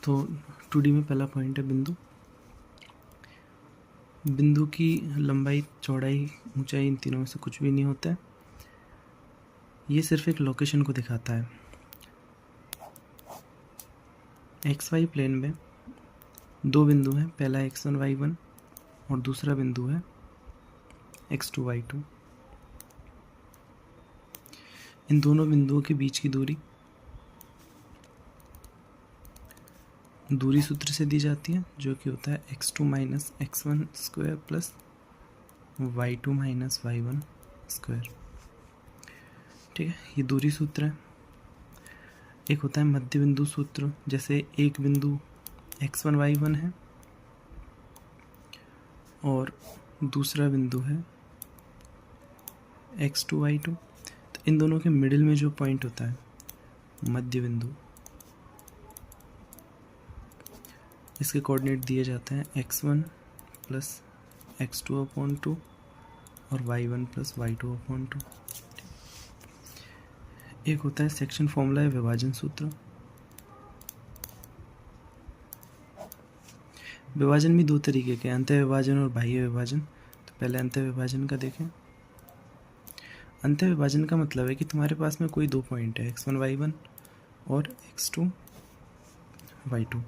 तो 2D में पहला पॉइंट है बिंदु। बिंदु की लंबाई, चौड़ाई, ऊंचाई इन तीनों में से कुछ भी नहीं होता है, ये सिर्फ एक लोकेशन को दिखाता है। XY प्लेन में दो बिंदु हैं, पहला x1 y1 और दूसरा बिंदु है x2 y2। इन दोनों बिंदुओं के बीच की दूरी सूत्र से दी जाती है, जो कि होता है x2 minus x1 square plus y2 minus y1 square. ठीक है, ये दूरी सूत्र है। एक होता है मध्य बिंदु सूत्र, जैसे एक बिंदु x1 y1 है और दूसरा बिंदु है x2 y2। तो इन दोनों के मिडिल में जो पॉइंट होता है मध्य बिंदु, इसके कोऑर्डिनेट दिए जाते हैं x1 प्लस x2/2 और y1 प्लस y2/2। एक होता है सेक्शन फॉर्मूला या विभाजन सूत्र। विभाजन भी दो तरीके के, अंतः विभाजन और बाह्य विभाजन। तो पहले अंतः विभाजन का देखें। अंतः विभाजन का मतलब है कि तुम्हारे पास में कोई दो पॉइंट है x1 y1 और x2 y2।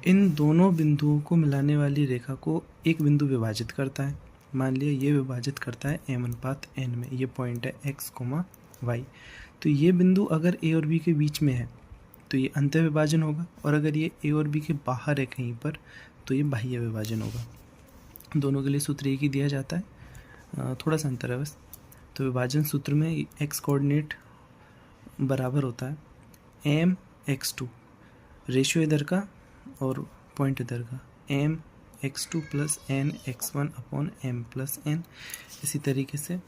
इन दोनों बिंदुओं को मिलाने वाली रेखा को एक बिंदु विभाजित करता है। मान लिया ये विभाजित करता है m/n में, ये पॉइंट है x, y। तो ये बिंदु अगर a और b के बीच में है तो ये अंतः विभाजन होगा, और अगर ये a और b के बाहर है कहीं पर तो ये बाह्य विभाजन होगा। दोनों के लिए सूत्र एक ही दिया जाता है, थोड़ा सा अंतर है बस। तो विभाजन सूत्र में x कोऑर्डिनेट बराबर होता है m(x2), रेशियो इधर का और पॉइंट इधर का, m(x2) प्लस n(x1)/m+n। इसी तरीके से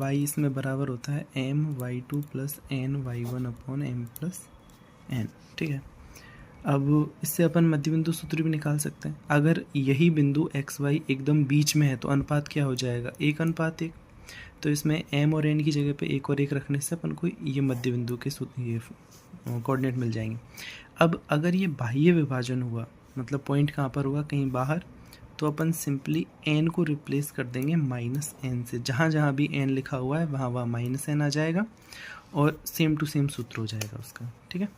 y इसमें बराबर होता है m(y2) प्लस n(y1)/m+n। ठीक है, अब इससे अपन मध्य बिंदु सूत्र भी निकाल सकते हैं। अगर यही बिंदु x y एकदम बीच में है तो अनुपात क्या हो जाएगा, 1:1। तो इसमें m और n की जगह पे 1 और 1 रखने से अपन को ये मध्य बिंदु के ये कोऑर्डिनेट मिल जाएंगे। अब अगर ये बाह्य विभाजन हुआ, मतलब पॉइंट कहाँ पर हुआ, कहीं बाहर, तो अपन सिंपली n को रिप्लेस कर देंगे -n से। जहाँ जहाँ भी n लिखा हुआ है वहाँ वहाँ -n आ जाएगा और सेम टू सेम सूत्र हो जाएगा उसका। ठीक है,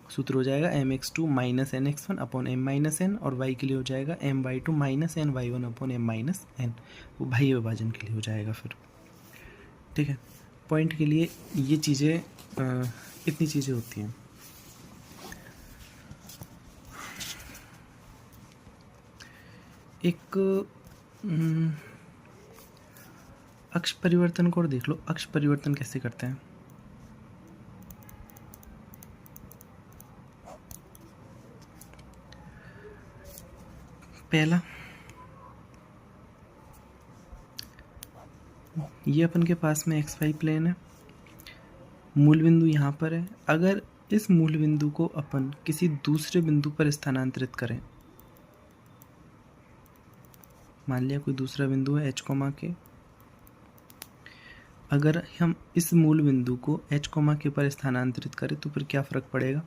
सूत्र हो जाएगा mx2 माइनस nx1/m-n, और y के लिए हो जाएगा my2 माइनस ny1/m-n। वो बाह्य विभाजन के लिए हो जाएगा फिर। ठीक है, पॉइंट के लिए ये चीज़ें, इतनी चीज़ें होती हैं। एक अक्ष परिवर्तन को और देख लो, अक्ष परिवर्तन कैसे करते हैं। पहला, ये अपन के पास में XY प्लेन है, मूल बिंदु यहाँ पर है। अगर इस मूल बिंदु को अपन किसी दूसरे बिंदु पर स्थानांतरित करें, मान लिया कोई दूसरा बिंदु है h, k। अगर हम इस मूल बिंदु को h, k पर स्थानांतरित करें तो फिर क्या फ़र्क पड़ेगा।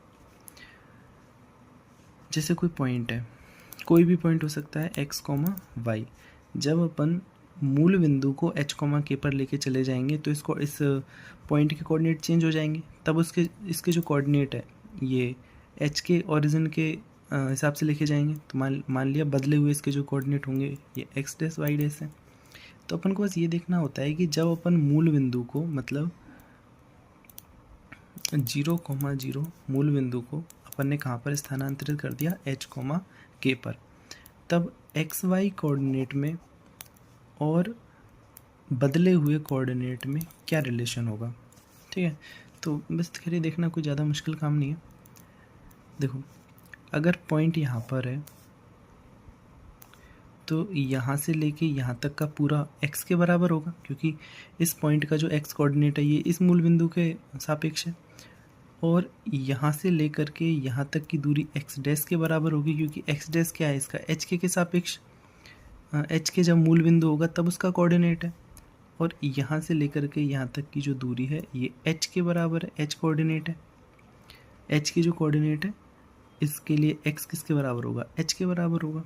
जैसे कोई पॉइंट है, कोई भी पॉइंट हो सकता है x, y। जब अपन मूल बिंदु को h, k पर लेके चले जाएंगे तो इस पॉइंट के कोऑर्डिनेट चेंज हो जाएंगे। तब इसके जो कोऑर्डिनेट है ये h के ओरिजिन के हिसाब से लेके जाएंगे। तो मान लिया बदले हुए इसके जो कोऑर्डिनेट होंगे ये x डैश y डैश है। तो अपन को बस ये देखना होता है कि जब अपन मूल बिंदु को, मतलब 0,0 मूल बिंदु को अपन ने कहाँ पर स्थानांतरित कर दिया, h, k पर, तब एक्स वाई कोऑर्डिनेट में और बदले हुए कोऑर्डिनेट में क्या रिलेशन होगा। ठीक है, तो बस खैर देखना कोई ज़्यादा मुश्किल काम नहीं है। देखो, अगर पॉइंट यहाँ पर है तो यहाँ से लेके यहाँ तक का पूरा x के बराबर होगा, क्योंकि इस पॉइंट का जो x कोऑर्डिनेट है ये इस मूल बिंदु के सापेक्ष है। और यहाँ से लेकर के यहाँ तक की दूरी x डैश के बराबर होगी, क्योंकि x डैश क्या है, इसका h के सापेक्ष, h के जब मूल बिंदु होगा तब उसका कोऑर्डिनेट है। और यहाँ से लेकर के यहाँ तक की जो दूरी है ये h के बराबर है, h कोऑर्डिनेट है। h की जो कोऑर्डिनेट है इसके लिए x किसके बराबर होगा, h के बराबर होगा।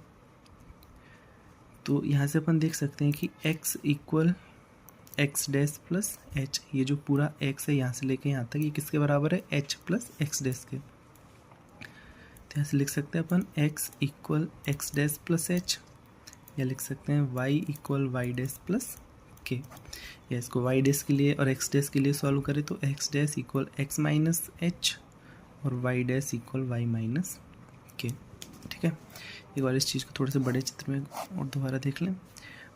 तो यहाँ से अपन देख सकते हैं कि x equal x dash plus H, ये जो पूरा x है यहाँ से लेके यहाँ तक, ये किसके बराबर है, h प्लस एक्स डैश के। तो यहाँ से लिख सकते हैं अपन x equal x dash plus h, या लिख सकते हैं y equal y dash plus k. या इसको y डैश के लिए और x डैश के लिए सॉल्व करें तो x dash equal x minus h और y dash equal y minus k. ठीक है, एक बार इस चीज़ को थोड़े से बड़े चित्र में और दोबारा देख लें।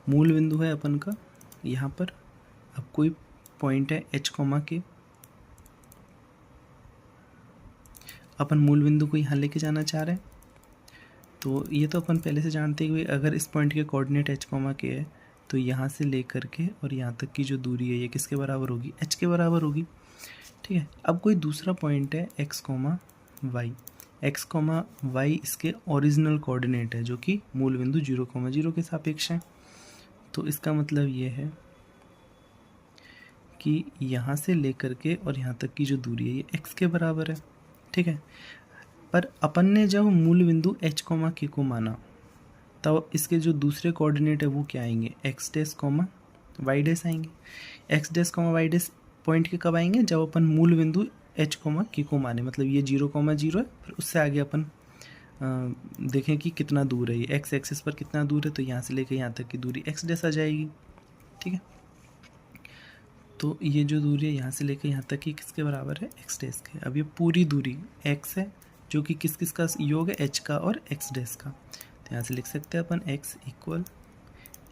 मूल बिंदु है अपन का यहाँ पर, अब कोई पॉइंट है h कॉमा के, अपन मूल बिंदु को यहाँ लेके जाना चाह रहे हैं। तो ये तो अपन पहले से जानते हैं कि अगर इस पॉइंट के कोऑर्डिनेट h कॉमा के है तो यहाँ से लेकर के और यहाँ तक की जो दूरी है ये किसके बराबर होगी, h के बराबर होगी। ठीक है, अब कोई दूसरा पॉइंट है x comma y, x comma y इसके ओरिजिनल कोऑर्डिनेट है जो कि मूल बिंदु 0,0 के सापेक्ष है। तो इसका मतलब ये है कि यहाँ से लेकर के और यहाँ तक की जो दूरी है ये x के बराबर है। ठीक है, पर अपन ने जब मूल बिंदु h कॉमा के को माना तब इसके जो दूसरे कोऑर्डिनेट है वो क्या आएंगे, x dash comma y dash आएंगे। X dash comma y dash point के कब आएंगे, जब अपन मूल बिंदु h कॉमा के को माने, मतलब ये 0,0 है, फिर उससे आगे अपन देखें कि कितना दूर है ये एक्स एक्सिस पर कितना दूर है, तो यहाँ से लेकर यहाँ तक की दूरी एक्स डैश आ जाएगी। ठीक है, तो ये जो दूरी है यहाँ से लेकर यहाँ तक की किसके बराबर है, एक्स डैश के। अब ये पूरी दूरी x है जो कि किस किस का योग है, h का और x डैश का। तो यहाँ से लिख सकते हैं अपन x equal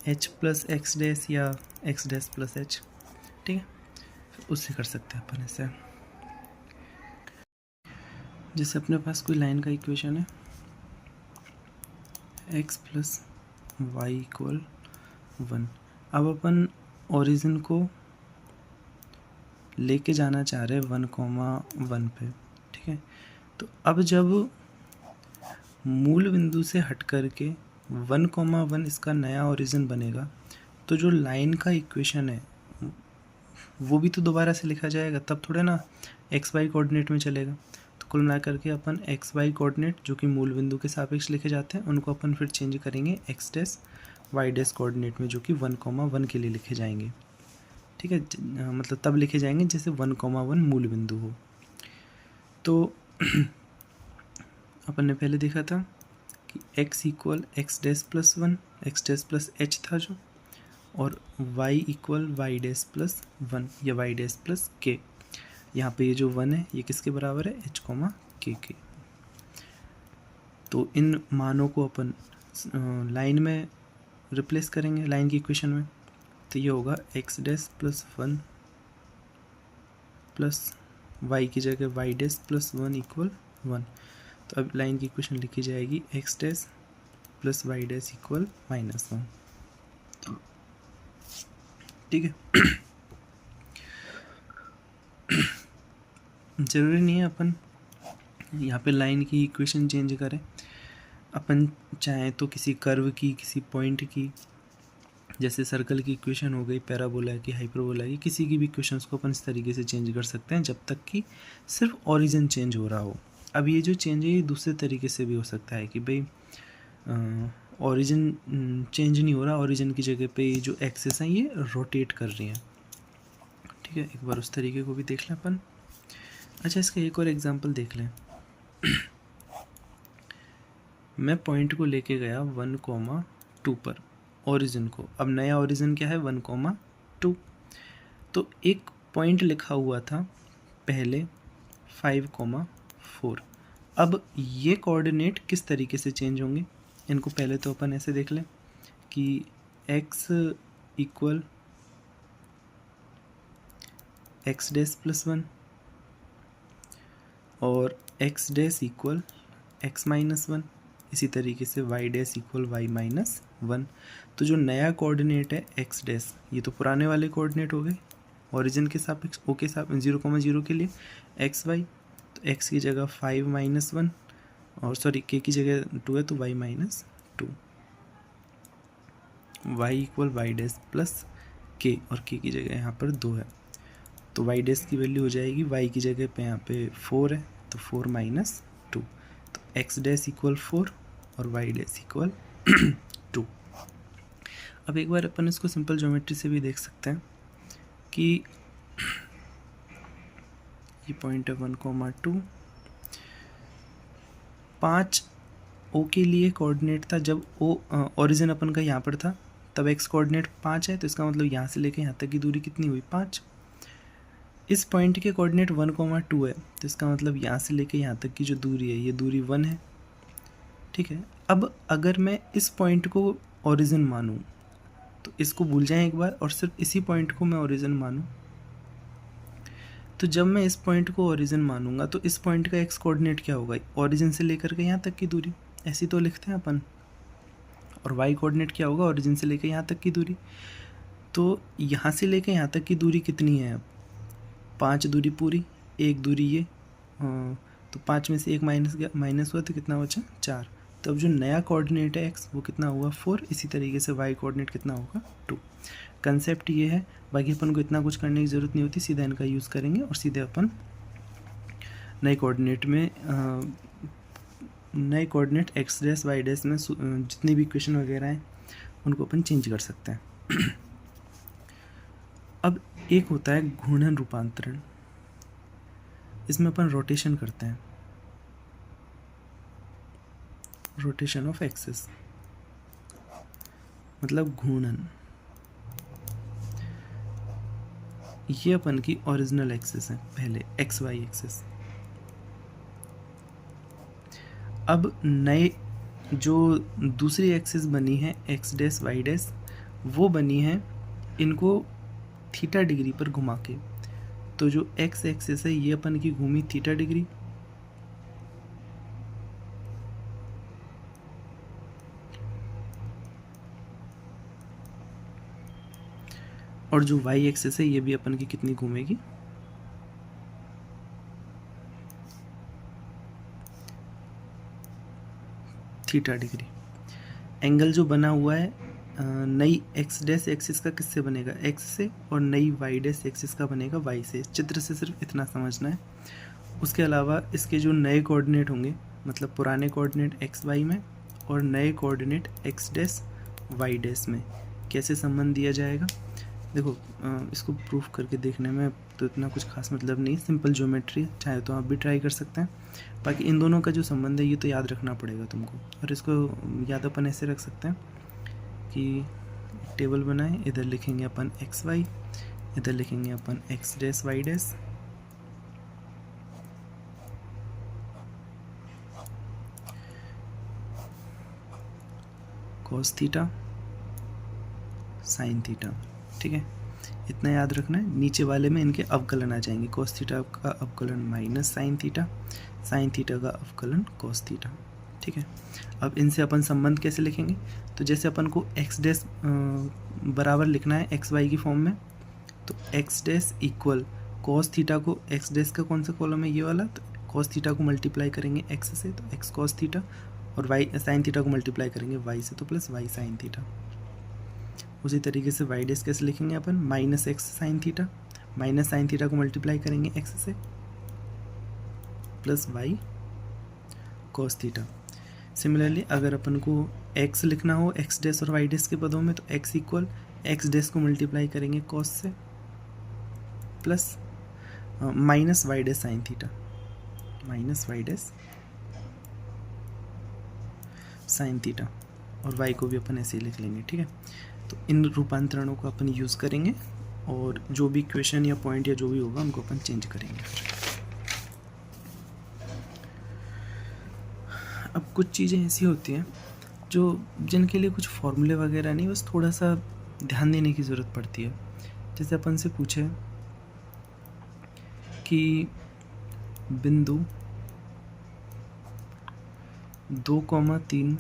h plus x dash या x डैश प्लस h। ठीक है, उससे कर सकते हैं अपन ऐसे। जैसे अपने पास कोई लाइन का इक्वेशन है x प्लस वाई इक्वल 1। अब अपन ओरिजिन को लेके जाना चाह रहे हैं 1,1 पे। ठीक है, तो अब जब मूल बिंदु से हट कर के 1,1 इसका नया ओरिजिन बनेगा तो जो लाइन का इक्वेशन है वो भी तो दोबारा से लिखा जाएगा, तब थोड़े ना एक्स वाई कोऑर्डिनेट में चलेगा। तो कुल मिला करके अपन एक्स वाई कोऑर्डिनेट जो कि मूल बिंदु के सापेक्ष लिखे जाते हैं उनको अपन फिर चेंज करेंगे x dash y dash coordinate में जो कि 1,1 के लिए लिखे जाएंगे। ठीक है, मतलब तब लिखे जाएंगे जैसे 1,1 मूल बिंदु हो। तो अपन ने पहले देखा था कि x equal x dash plus 1 x dash plus h था जो, और y equal y dash plus 1 या वाई डैश प्लस के। यहाँ पे ये जो 1 है ये किसके बराबर है, h कॉमा के। तो इन मानों को अपन लाइन में रिप्लेस करेंगे, लाइन की इक्वेशन में। तो ये होगा x dash plus 1 plus y की जगह वाई डैश प्लस 1 इक्वल 1। तो अब लाइन की इक्वेशन लिखी जाएगी x dash plus y dash equal -1। ठीक है, ज़रूरी नहीं है अपन यहाँ पे लाइन की इक्वेशन चेंज करें। अपन चाहें तो किसी कर्व की, किसी पॉइंट की, जैसे सर्कल की इक्वेशन हो गई, पैराबोला की, हाइपरबोला की, किसी की भी इक्वेशंस को अपन इस तरीके से चेंज कर सकते हैं जब तक कि सिर्फ ओरिजिन चेंज हो रहा हो। अब ये जो चेंज है ये दूसरे तरीके से भी हो सकता है कि भाई ओरिजिन चेंज नहीं हो रहा, ओरिजिन की जगह पे ये जो एक्सेस हैं ये रोटेट कर रही हैं। ठीक है, एक बार उस तरीके को भी देख लें अपन। अच्छा, इसका एक और एग्जांपल देख लें। मैं पॉइंट को लेके गया 1,2 पर ओरिजिन को। अब नया ओरिजिन क्या है, 1,2। तो एक पॉइंट लिखा हुआ था पहले 5,4। अब ये कोऑर्डिनेट किस तरीके से चेंज होंगे, इनको पहले तो अपन ऐसे देख लें कि x equal x dash plus 1 और x dash equal x minus 1। इसी तरीके से y dash equal y minus 1। तो जो नया कोऑर्डिनेट है x डैश, ये तो पुराने वाले कोऑर्डिनेट हो गए ओरिजिन के सापेक्ष, ओ के साथ 0,0 के लिए एक्स वाई। तो x की जगह 5 माइनस 1 और सॉरी k की जगह 2 है तो y minus 2। y equal y dash plus k और k की जगह यहाँ पर 2 है तो y डैश की वैल्यू हो जाएगी y की जगह पे यहाँ पे 4 है तो 4 माइनस 2। तो एक्स डैश इक्वल 4 और वाई डैश इक्वल 2। अब एक बार अपन इसको सिंपल ज्योमेट्री से भी देख सकते हैं कि ये पॉइंट है 1,2। 5 ओ के लिए कोऑर्डिनेट था, जब ओ ओरिजिन अपन का यहाँ पर था तब एक्स कोऑर्डिनेट 5 है, तो इसका मतलब यहाँ से लेके यहाँ तक की दूरी कितनी हुई 5। इस पॉइंट के कोऑर्डिनेट 1,2 है, तो इसका मतलब यहाँ से लेके यहाँ तक की जो दूरी है ये दूरी 1 है। ठीक है, अब अगर मैं इस पॉइंट को ओरिजिन मानूँ तो इसको भूल जाएं एक बार और सिर्फ इसी पॉइंट को मैं ओरिजिन मानूँ, तो जब मैं इस पॉइंट को ओरिजिन मानूंगा तो इस पॉइंट का एक्स कोऑर्डिनेट क्या होगा, ओरिजिन से लेकर के यहाँ तक की दूरी, ऐसी तो लिखते हैं अपन। और वाई कोऑर्डिनेट क्या होगा, ओरिजिन से लेकर यहाँ तक की दूरी। तो यहाँ से लेकर यहाँ तक की दूरी कितनी है, अब 5 दूरी पूरी, एक दूरी ये, तो 5 में से एक माइनस हुआ तो कितना बचा 4। तो अब जो नया कोऑर्डिनेट है एक्स वो कितना हुआ 4। इसी तरीके से वाई कोऑर्डिनेट कितना होगा 2। कंसेप्ट ये है, बाकी अपन को इतना कुछ करने की ज़रूरत नहीं होती, सीधा इनका यूज़ करेंगे और सीधे अपन नए कोऑर्डिनेट में नए coordinate x dash y dash में जितनी भी इक्वेशन वगैरह हैं उनको अपन चेंज कर सकते हैं। अब एक होता है घूर्णन रूपांतरण, इसमें अपन रोटेशन करते हैं, रोटेशन ऑफ एक्सिस मतलब घूर्णन। ये अपन की ओरिजिनल एक्सिस है पहले, एक्स वाई एक्सिस। अब नए जो दूसरी एक्सिस बनी है एक्स डैश वाई डैश, वो बनी है इनको थीटा डिग्री पर घुमा के। तो जो एक्स एक्सिस है ये अपन की घूमी थीटा डिग्री, और जो वाई एक्सिस है ये भी अपन की कितनी घूमेगी, थीटा डिग्री। एंगल जो बना हुआ है नई एक्स डैश एक्सिस का किससे बनेगा, एक्स से, और नई वाई डैश एक्सिस का बनेगा वाई से। चित्र से सिर्फ इतना समझना है। उसके अलावा इसके जो नए कोऑर्डिनेट होंगे, मतलब पुराने कोऑर्डिनेट एक्स वाई में और नए coordinate x dash y dash में कैसे संबंध दिया जाएगा। देखो इसको प्रूफ करके देखने में तो इतना कुछ खास मतलब नहीं, सिंपल ज्योमेट्री, चाहे तो आप भी ट्राई कर सकते हैं। बाकी इन दोनों का जो संबंध है ये तो याद रखना पड़ेगा तुमको, और इसको याद अपन ऐसे रख सकते हैं कि टेबल बनाएं, इधर लिखेंगे अपन एक्स वाई, इधर लिखेंगे अपन x dash y dash, cos theta sine theta. ठीक है, इतना याद रखना है। नीचे वाले में इनके अवकलन आ जाएंगे, कॉस थीटा का अवकलन minus sine theta, sine theta का अवकलन कॉस थीटा। ठीक है, अब इनसे अपन संबंध कैसे लिखेंगे, तो जैसे अपन को एक्स डैश बराबर लिखना है एक्स वाई की फॉर्म में, तो x dash equal cos theta को, एक्स डैश का कौन सा कॉलम है ये वाला, तो कॉस थीटा को मल्टीप्लाई करेंगे एक्स से तो एक्स कॉस थीटा, और वाई साइन थीटा को मल्टीप्लाई करेंगे वाई से तो प्लस वाई साइन थीटा। उसी तरीके से वाई डैश कैसे लिखेंगे अपन, minus x sine theta, minus sine theta को मल्टीप्लाई करेंगे एक्स से plus y cos theta. Similarly अगर अपन को एक्स लिखना हो एक्स डैश और वाई डैश के पदों में, तो एक्स इक्वल एक्स डैश को मल्टीप्लाई करेंगे कॉस से plus minus y dash sine theta, minus y dash sine theta, और वाई को भी अपन ऐसे ही लिख लेंगे। ठीक है, तो इन रूपांतरणों को अपन यूज़ करेंगे और जो भी क्वेश्चन या पॉइंट या जो भी होगा उनको अपन चेंज करेंगे। अब कुछ चीज़ें ऐसी होती हैं जो जिनके लिए कुछ फॉर्मूले वगैरह नहीं, बस थोड़ा सा ध्यान देने की ज़रूरत पड़ती है। जैसे अपन से पूछे कि बिंदु 2,3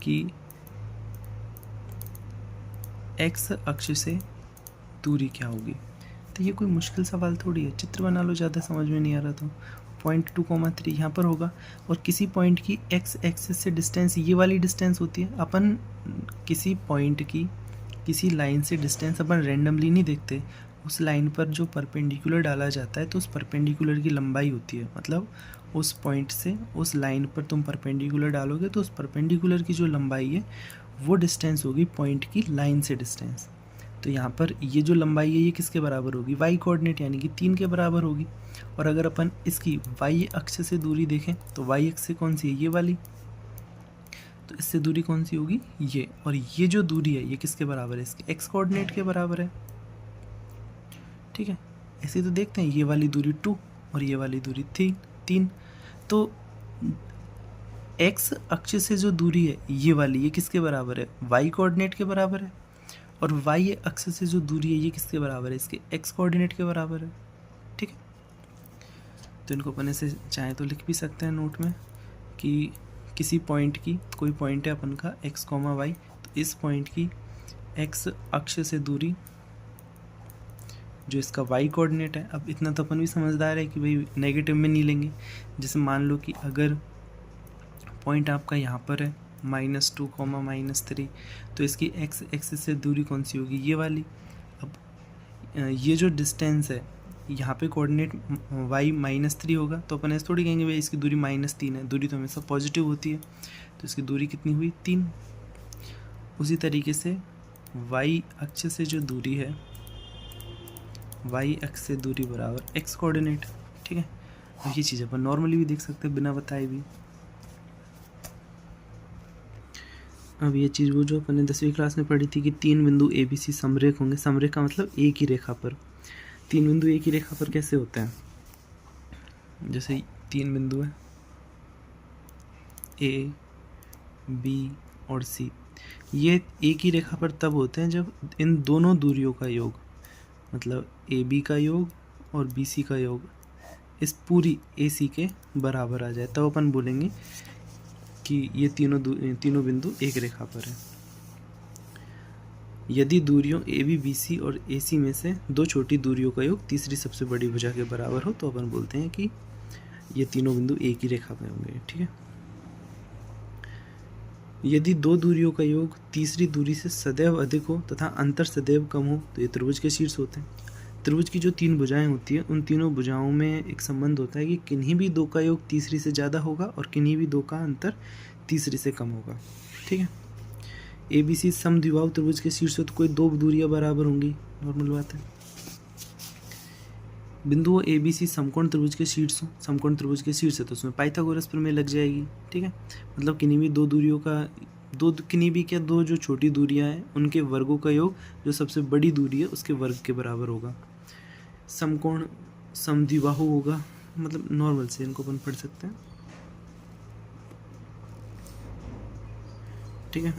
की एक्स अक्ष से दूरी क्या होगी, तो ये कोई मुश्किल सवाल थोड़ी है, चित्र बना लो, ज़्यादा समझ में नहीं आ रहा तो पॉइंट 2,3 यहाँ पर होगा, और किसी पॉइंट की एक्स एक्सिस से डिस्टेंस ये वाली डिस्टेंस होती है। अपन किसी पॉइंट की किसी लाइन से डिस्टेंस अपन रेंडमली नहीं देखते, उस लाइन पर जो परपेंडिकुलर डाला जाता है तो उस परपेंडिकुलर की लंबाई होती है, मतलब उस पॉइंट से उस लाइन पर तुम परपेंडिकुलर डालोगे तो उस परपेंडिकुलर की जो लंबाई है वो डिस्टेंस होगी पॉइंट की लाइन से डिस्टेंस। तो यहाँ पर ये जो लंबाई है ये किसके बराबर होगी, वाई कोऑर्डिनेट यानी कि 3 के बराबर होगी। और अगर अपन इसकी वाई अक्ष से दूरी देखें तो वाई अक्ष से कौन सी है, ये वाली, तो इससे दूरी कौन सी होगी, ये। और ये जो दूरी है ये किसके बराबर है, इसके एक्स कोऑर्डिनेट के बराबर है, ठीक है। ऐसे तो देखते हैं, ये वाली दूरी 2 और ये वाली दूरी 3। तो एक्स अक्ष से जो दूरी है ये वाली, ये किसके बराबर है, वाई कोऑर्डिनेट के बराबर है। और वाई अक्ष से जो दूरी है ये किसके बराबर है, इसके एक्स कोऑर्डिनेट के बराबर है, ठीक है। तो इनको अपन ऐसे चाहे तो लिख भी सकते हैं नोट में कि किसी पॉइंट की, कोई पॉइंट है अपन का एक्स कॉमा वाई, तो इस पॉइंट की एक्स अक्ष से दूरी जो इसका वाई कोऑर्डिनेट है, अब इतना तो अपन भी समझदार है कि भाई नेगेटिव में नहीं लेंगे। जैसे मान लो कि अगर पॉइंट आपका यहाँ पर है -2, -3, तो इसकी एक्स एक्सिस से दूरी कौन सी होगी, ये वाली। अब ये जो डिस्टेंस है यहाँ पे कोऑर्डिनेट y -3 होगा, तो अपन ऐसे थोड़ी कहेंगे भाई इसकी दूरी -3 है, दूरी तो हमेशा पॉजिटिव होती है, तो इसकी दूरी कितनी हुई, 3। उसी तरीके से y अक्ष से जो दूरी है, y अक्ष से दूरी बराबर x कोऑर्डिनेट, ठीक है। अब ये चीज़ अपन नॉर्मली भी देख सकते हैं बिना बताए भी। अब ये चीज़ वो जो अपन ने 10वीं क्लास में पढ़ी थी कि 3 बिंदु ABC समरेख होंगे, समरेख का मतलब एक ही रेखा पर। 3 बिंदु एक ही रेखा पर कैसे होते हैं, जैसे 3 बिंदु है A, B और C, ये एक ही रेखा पर तब होते हैं जब इन दोनों दूरियों का योग, मतलब AB का योग और BC का योग इस पूरी AC के बराबर आ जाए, तब अपन बोलेंगे कि ये तीनों बिंदु एक रेखा पर है। यदि दूरियों AB, BC और AC में से 2 छोटी दूरियों का योग तीसरी सबसे बड़ी भुजा के बराबर हो, तो अपन बोलते हैं कि ये तीनों बिंदु एक ही रेखा पर होंगे, ठीक है। यदि 2 दूरियों का योग तीसरी दूरी से सदैव अधिक हो तथा अंतर सदैव कम हो, तो ये त्रिभुज के शीर्ष होते हैं। त्रिभुज की जो 3 भुजाएं होती हैं, उन तीनों भुजाओं में एक संबंध होता है कि किन्हीं भी 2 का योग तीसरी से ज़्यादा होगा और किन्हीं भी 2 का अंतर तीसरी से कम होगा, ठीक है। ABC समद्विबाहु त्रिभुज के शीर्ष हो तो कोई 2 दूरियां बराबर होंगी, नॉर्मल बात है। बिंदुओं ABC समकोण त्रिभुज के शीर्ष हो, समकोण त्रिभुज के शीर्ष है तो उसमें पाइथागोरस प्रमेय लग जाएगी, ठीक है। मतलब किन्हीं भी 2 दूरियों का दो जो छोटी दूरियां हैं उनके वर्गों का योग जो सबसे बड़ी दूरी है उसके वर्ग के बराबर होगा। समकोण समद्विबाहु होगा, मतलब नॉर्मल से इनको अपन पढ़ सकते हैं, ठीक है।